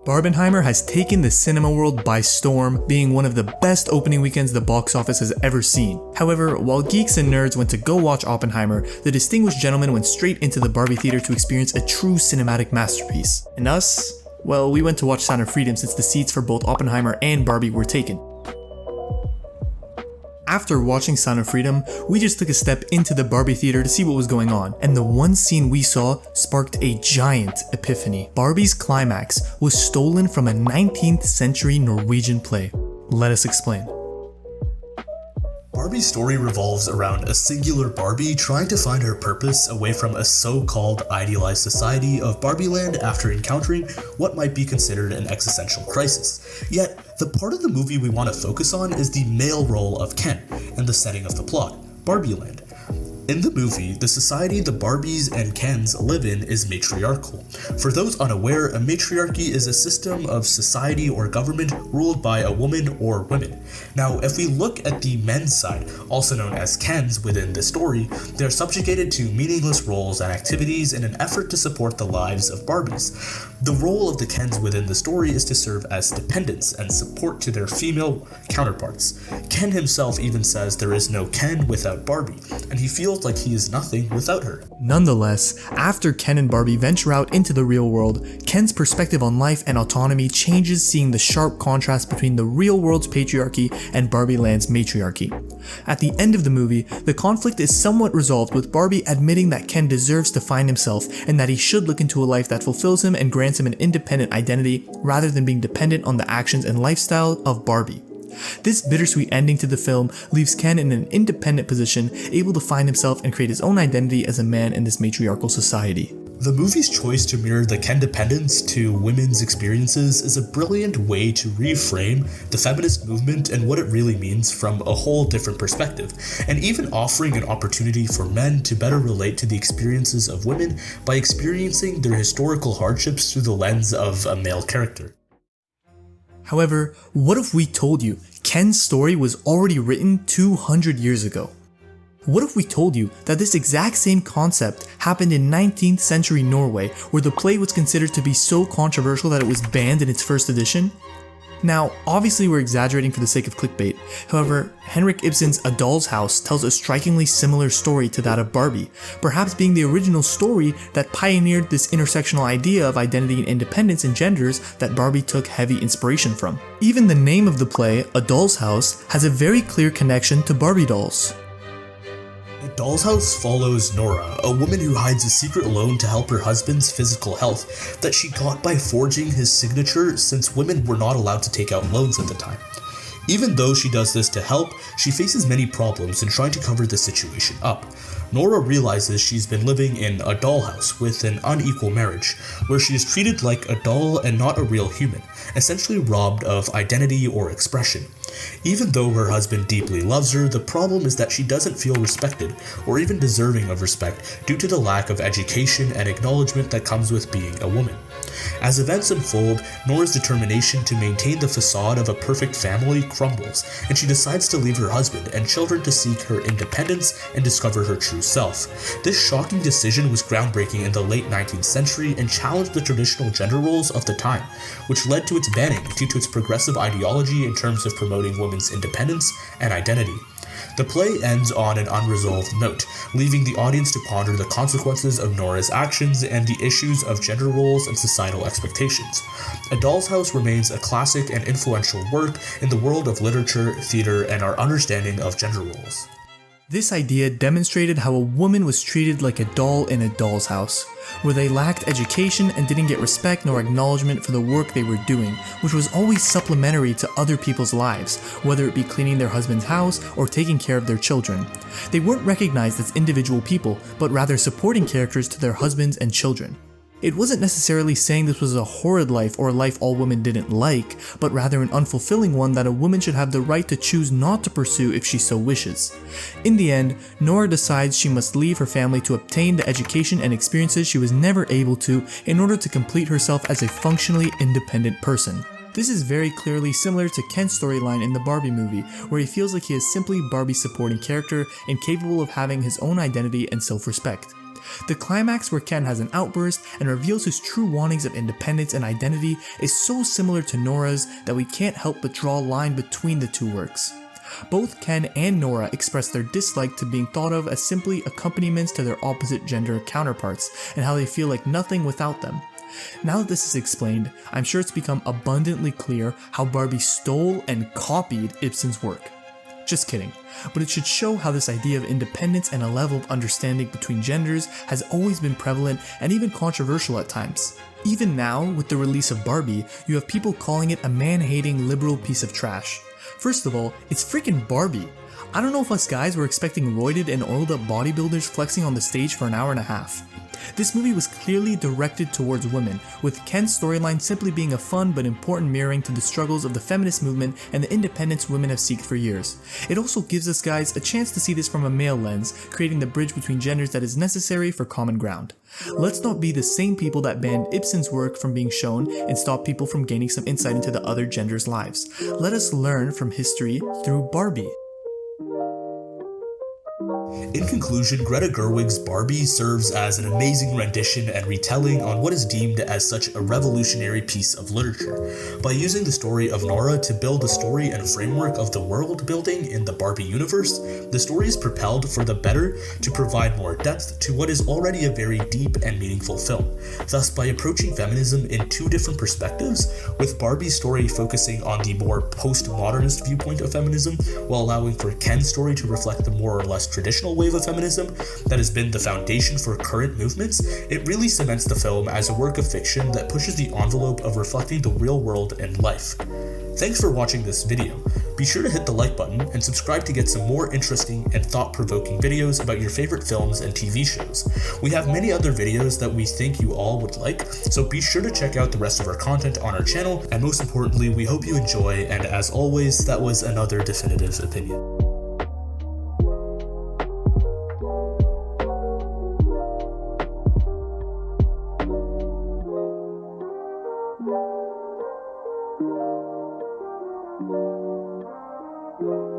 Barbenheimer has taken the cinema world by storm, being one of the best opening weekends the box office has ever seen. However, while geeks and nerds went to go watch Oppenheimer, the distinguished gentleman went straight into the Barbie theater to experience a true cinematic masterpiece. And us? Well, we went to watch Sound of Freedom since the seats for both Oppenheimer and Barbie were taken. After watching Sound of Freedom, we just took a step into the Barbie theater to see what was going on, and the one scene we saw sparked a giant epiphany. Barbie's climax was stolen from a 19th century Norwegian play. Let us explain. Barbie's story revolves around a singular Barbie trying to find her purpose away from a so-called idealized society of Barbieland after encountering what might be considered an existential crisis. Yet, the part of the movie we want to focus on is the male role of Ken and the setting of the plot, Barbieland. In the movie, the society the Barbies and Kens live in is matriarchal. For those unaware, a matriarchy is a system of society or government ruled by a woman or women. Now, if we look at the men's side, also known as Kens within the story, they are subjugated to meaningless roles and activities in an effort to support the lives of Barbies. The role of the Kens within the story is to serve as dependents and support to their female counterparts. Ken himself even says there is no Ken without Barbie, and he feels like he is nothing without her. Nonetheless, after Ken and Barbie venture out into the real world, Ken's perspective on life and autonomy changes, seeing the sharp contrast between the real world's patriarchy and Barbie Land's matriarchy. At the end of the movie, the conflict is somewhat resolved, with Barbie admitting that Ken deserves to find himself and that he should look into a life that fulfills him and grants him an independent identity rather than being dependent on the actions and lifestyle of Barbie. This bittersweet ending to the film leaves Ken in an independent position, able to find himself and create his own identity as a man in this matriarchal society. The movie's choice to mirror the Ken dependence to women's experiences is a brilliant way to reframe the feminist movement and what it really means from a whole different perspective, and even offering an opportunity for men to better relate to the experiences of women by experiencing their historical hardships through the lens of a male character. However, what if we told you Ken's story was already written 200 years ago? What if we told you that this exact same concept happened in 19th century Norway, where the play was considered to be so controversial that it was banned in its first edition? Now, obviously we're exaggerating for the sake of clickbait. However, Henrik Ibsen's A Doll's House tells a strikingly similar story to that of Barbie, perhaps being the original story that pioneered this intersectional idea of identity and independence in genders that Barbie took heavy inspiration from. Even the name of the play, A Doll's House, has a very clear connection to Barbie dolls. A Doll's House follows Nora, a woman who hides a secret loan to help her husband's physical health that she got by forging his signature, since women were not allowed to take out loans at the time. Even though she does this to help, she faces many problems in trying to cover the situation up. Nora realizes she's been living in a dollhouse with an unequal marriage, where she is treated like a doll and not a real human, essentially robbed of identity or expression. Even though her husband deeply loves her, the problem is that she doesn't feel respected or even deserving of respect due to the lack of education and acknowledgement that comes with being a woman. As events unfold, Nora's determination to maintain the facade of a perfect family crumbles, and she decides to leave her husband and children to seek her independence and discover her true self. This shocking decision was groundbreaking in the late 19th century and challenged the traditional gender roles of the time, which led to its banning due to its progressive ideology in terms of promoting women's independence and identity. The play ends on an unresolved note, leaving the audience to ponder the consequences of Nora's actions and the issues of gender roles and societal expectations. A Doll's House remains a classic and influential work in the world of literature, theater, and our understanding of gender roles. This idea demonstrated how a woman was treated like a doll in a doll's house, where they lacked education and didn't get respect nor acknowledgement for the work they were doing, which was always supplementary to other people's lives, whether it be cleaning their husband's house or taking care of their children. They weren't recognized as individual people, but rather supporting characters to their husbands and children. It wasn't necessarily saying this was a horrid life or a life all women didn't like, but rather an unfulfilling one that a woman should have the right to choose not to pursue if she so wishes. In the end, Nora decides she must leave her family to obtain the education and experiences she was never able to in order to complete herself as a functionally independent person. This is very clearly similar to Ken's storyline in the Barbie movie, where he feels like he is simply Barbie's supporting character and capable of having his own identity and self-respect. The climax where Ken has an outburst and reveals his true wantings of independence and identity is so similar to Nora's that we can't help but draw a line between the two works. Both Ken and Nora express their dislike to being thought of as simply accompaniments to their opposite gender counterparts and how they feel like nothing without them. Now that this is explained, I'm sure it's become abundantly clear how Barbie stole and copied Ibsen's work. Just kidding, but it should show how this idea of independence and a level of understanding between genders has always been prevalent and even controversial at times. Even now, with the release of Barbie, you have people calling it a man-hating liberal piece of trash. First of all, it's freaking Barbie. I don't know if us guys were expecting roided and oiled up bodybuilders flexing on the stage for an hour and a half. This movie was clearly directed towards women, with Ken's storyline simply being a fun but important mirroring to the struggles of the feminist movement and the independence women have sought for years. It also gives us guys a chance to see this from a male lens, creating the bridge between genders that is necessary for common ground. Let's not be the same people that banned Ibsen's work from being shown and stop people from gaining some insight into the other genders' lives. Let us learn from history through Barbie. In conclusion, Greta Gerwig's Barbie serves as an amazing rendition and retelling on what is deemed as such a revolutionary piece of literature. By using the story of Nora to build the story and framework of the world building in the Barbie universe, the story is propelled for the better to provide more depth to what is already a very deep and meaningful film. Thus, by approaching feminism in two different perspectives, with Barbie's story focusing on the more postmodernist viewpoint of feminism, while allowing for Ken's story to reflect the more or less traditional wave of feminism that has been the foundation for current movements, it really cements the film as a work of fiction that pushes the envelope of reflecting the real world and life. Thanks for watching this video. Be sure to hit the like button and subscribe to get some more interesting and thought-provoking videos about your favorite films and TV shows. We have many other videos that we think you all would like, so be sure to check out the rest of our content on our channel, and most importantly, we hope you enjoy, and as always, that was another definitive opinion. Thank you.